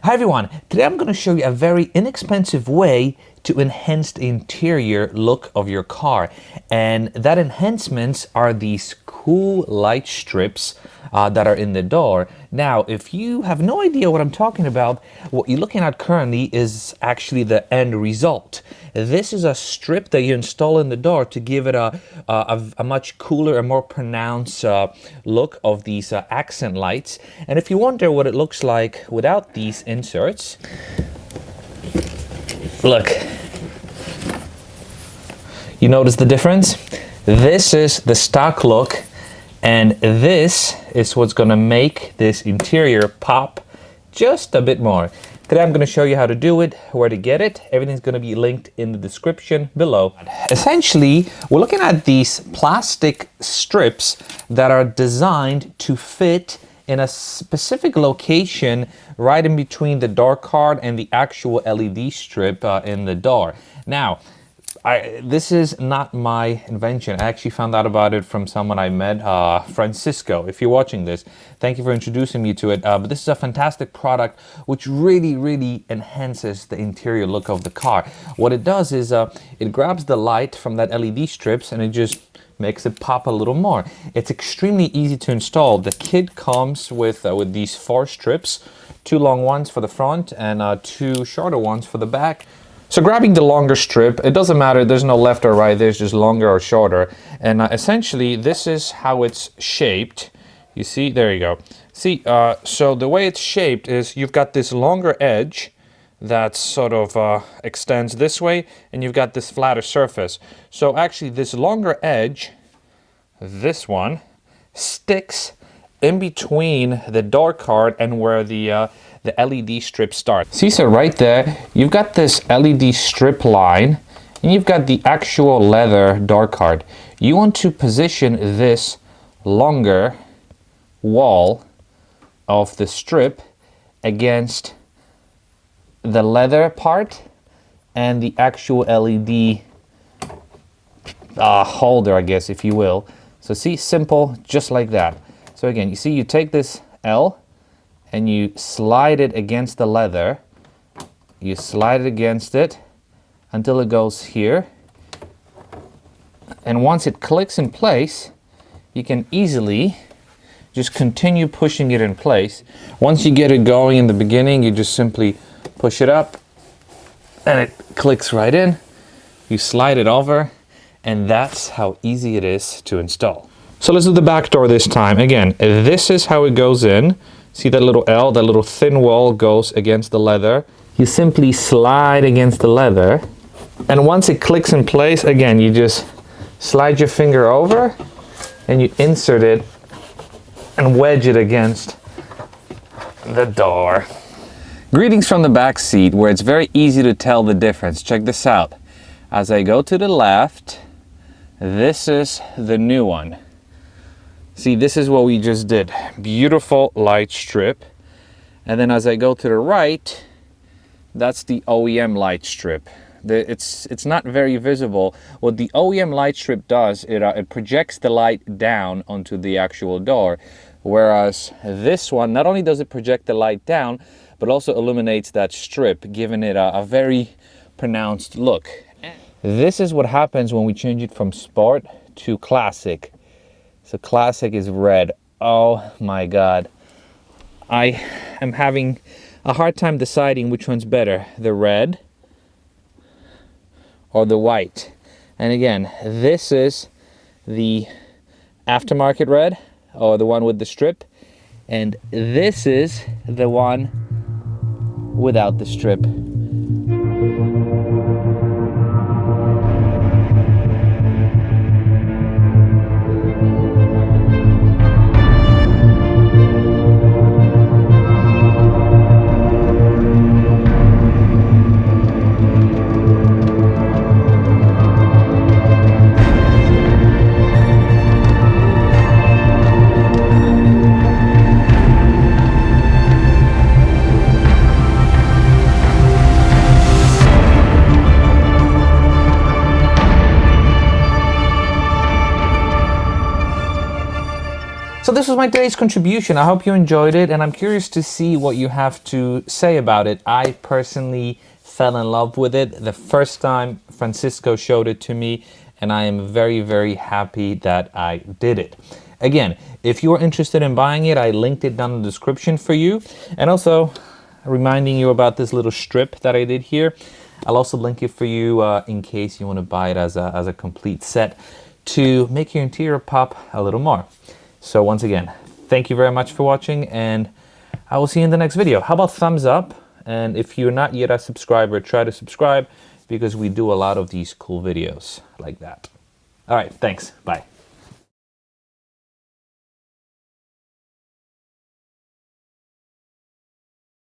Hi everyone, today I'm going to show you a very inexpensive way to enhance the interior look of your car. And that enhancements are these cool light strips that are in the door. Now, if you have no idea what I'm talking about, what you're looking at currently is actually the end result. This is a strip that you install in the door to give it a much cooler and more pronounced look of these accent lights. And if you wonder what it looks like without these inserts, look. You notice the difference? This is the stock look, and this is what's gonna make this interior pop just a bit more. Today I'm gonna show you how to do it, where to get it. Everything's gonna be linked in the description below. Essentially, we're looking at these plastic strips that are designed to fit in a specific location right in between the door card and the actual LED strip in the door. Now, this is not my invention. I actually found out about it from someone I met, Francisco. If you're watching this, thank you for introducing me to it. But this is a fantastic product which really enhances the interior look of the car. What it does is it grabs the light from that LED strips and it just makes it pop a little more. It's extremely easy to install. The kit comes with these 4 strips, 2 long ones for the front and 2 shorter ones for the back. So grabbing the longer strip, it doesn't matter, there's no left or right, there's just longer or shorter. And essentially, this is how it's shaped. You see, there you go. See, so the way it's shaped is you've got this longer edge that sort of extends this way, and you've got this flatter surface. So actually, this longer edge, this one, sticks in between the door card and where the LED strip starts. See, so right there, you've got this LED strip line, and you've got the actual leather door card. You want to position this longer wall of the strip against the leather part and the actual LED holder, I guess, if you will. So see, simple, just like that. So again, you see, you take this L and you slide it against the leather. You slide it against it until it goes here. And once it clicks in place, you can easily just continue pushing it in place. Once you get it going in the beginning, you just simply push it up and it clicks right in. You slide it over, and that's how easy it is to install. So let's do the back door this time. Again, this is how it goes in. See that little L, that little thin wall goes against the leather. You simply slide against the leather, and once it clicks in place, again, you just slide your finger over and you insert it and wedge it against the door. Greetings from the back seat, where it's very easy to tell the difference. Check this out. As I go to the left, this is the new one. See, this is what we just did. Beautiful light strip. And then as I go to the right, that's the OEM light strip. It's not very visible. What the OEM light strip does, it projects the light down onto the actual door. Whereas this one, not only does it project the light down, but also illuminates that strip, giving it a very pronounced look. This is what happens when we change it from sport to classic. So classic is red. Oh my God. I am having a hard time deciding which one's better, the red or the white. And again, this is the aftermarket red, or the one with the strip, and this is the one without the strip. So this was my today's contribution. I hope you enjoyed it, and I'm curious to see what you have to say about it. I personally fell in love with it the first time Francisco showed it to me, and I am very, very happy that I did it. Again, if you are interested in buying it, I linked it down in the description for you. And also, reminding you about this little strip that I did here. I'll also link it for you in case you want to buy it as a complete set to make your interior pop a little more. So once again, thank you very much for watching, and I will see you in the next video. How about thumbs up? And if you're not yet a subscriber, try to subscribe, because we do a lot of these cool videos like that. All right, thanks. Bye.